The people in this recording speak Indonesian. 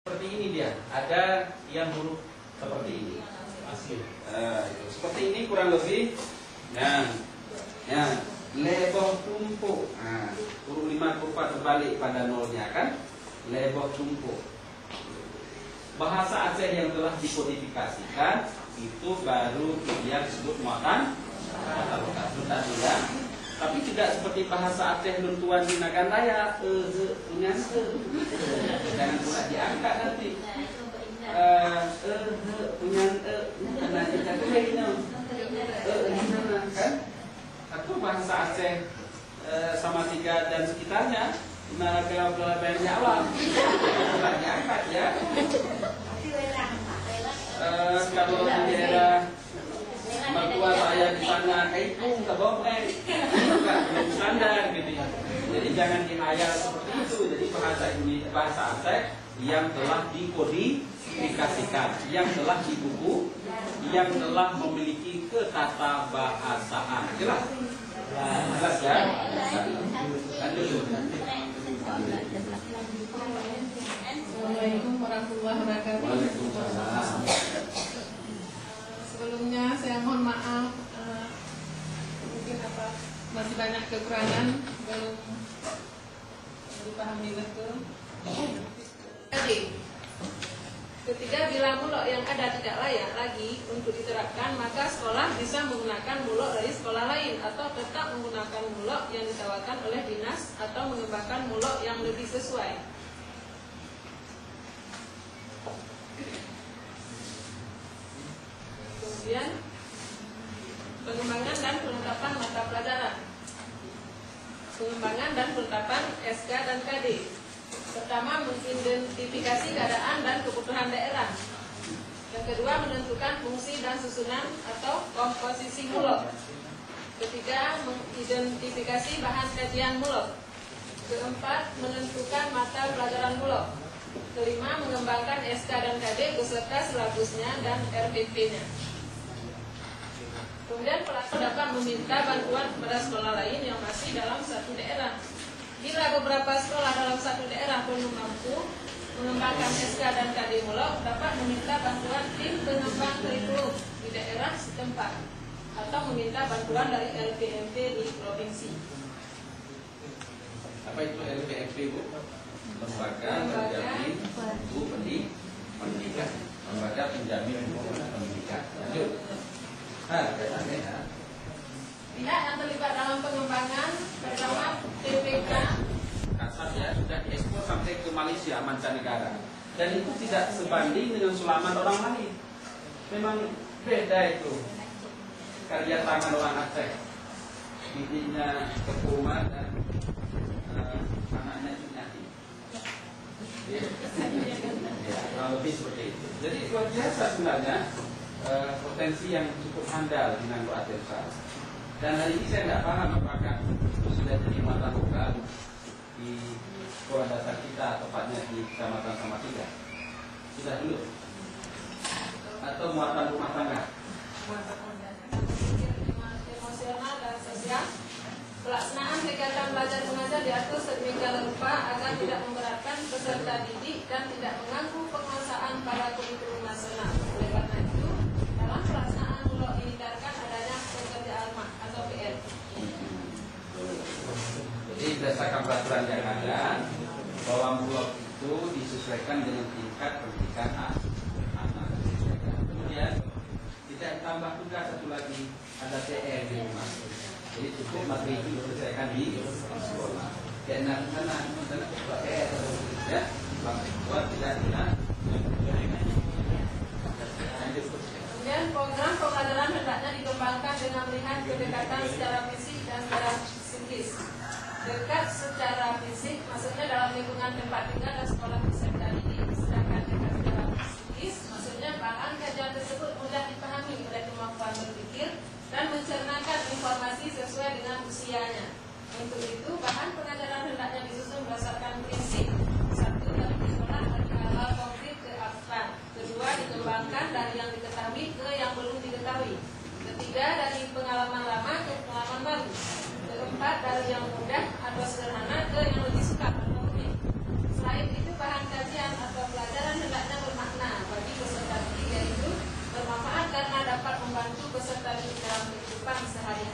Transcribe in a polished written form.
Seperti ini dia, ada yang huruf seperti ini. Seperti ini kurang lebih. Nah, leboh tumpuk. Huruf 5 kurva terbalik pada nolnya kan? Leboh tumpuk. Bahasa Aceh yang telah dikodifikasikan itu baru yang disebut muatan kata lokat ya. Tapi tidak seperti bahasa Aceh luntuan gunakan daya punya jangan pula diangkat nanti punya nanti kan atau bahasa Aceh sama tiga dan sekitarnya naga banyak alam tidak diangkat ya. Kalau di daerah mertua saya di sana kaipung kebomeng belum standar gitu ya. Jadi jangan dihayal seperti itu. Jadi bahasa Aceh yang telah dikodifikasikan, yang telah dibuku, yang telah memiliki ketata bahasaan. Jelas? Jelas ya? Lanjut. Assalamualaikum warahmatullahi wabarakatuh. Waalaikumsalam. Sebelumnya saya mohon maaf, mungkin masih banyak kekurangan belum dipahami betul. Jadi, ketiga, bila mulok yang ada tidak layak lagi untuk diterapkan, maka sekolah bisa menggunakan mulok dari sekolah lain atau tetap menggunakan mulok yang ditawarkan oleh dinas atau mengembangkan mulok yang lebih sesuai. Kemudian pengembangan dan penetapan mata pelajaran, pengembangan dan penetapan SK dan KD. Pertama, mengidentifikasi keadaan dan kebutuhan daerah. Yang kedua, menentukan fungsi dan susunan atau komposisi mulok. Ketiga, mengidentifikasi bahan kajian mulok. Keempat, menentukan mata pelajaran mulok. Kelima, mengembangkan SK dan KD beserta silabusnya dan RPP-nya. Kemudian pelaku dapat meminta bantuan kepada sekolah lain yang masih dalam satu daerah. Bila beberapa sekolah dalam satu daerah belum mampu mengembangkan SK dan KD mulok, dapat meminta bantuan tim pengembang kurikulum di daerah setempat atau meminta bantuan dari LPMP di provinsi. Apa itu LPMP, Bu? Lembaga penjamin mutu pendidikan. Lembaga penjamin mutu pendidikan. Lanjut. Pihak yang terlibat dalam pengembangan pertama TPK kasarnya sudah diekspor sampai ke Malaysia mancanegara dan itu tidak sebanding dengan sulaman orang lain. Memang beda itu karya tangan orang Aceh, bibinya Kepuma dan anaknya Nyati. Lebih seperti itu. Jadi luar biasa sebenarnya. Potensi yang cukup handal di Nanggo Aceh. Dan hari ini saya tidak paham apakah sudah jadi mata lokal di sekolah dasar kita, tepatnya di Kecamatan Samatiga. Sudah dulu? Atau muatan rumah tangga? Emosional dan sosial. Pelaksanaan kegiatan belajar mengajar diatur sedemikian rupa agar tidak memberatkan peserta didik dan tidak mengganggu penguasaan pada kurikulum nasional. Oleh karena itu, dalam pelaksanaan mulok dihindarkan adanya pekerjaan atau PR. Jadi berdasarkan peraturan yang ada, bahwa mulok itu disesuaikan dengan tingkat pendidikan anak. Kemudian tidak ditambah juga satu lagi, ada PR di rumah. Jadi cukup materi itu diselesaikan di sekolah. Dan sana PR ya, buat tidak. Kemudian program pembelajaran hendaknya dikembangkan dengan melihat kedekatan secara fisik dan secara psikis. Dekat secara fisik maksudnya dalam lingkungan tempat tinggal dan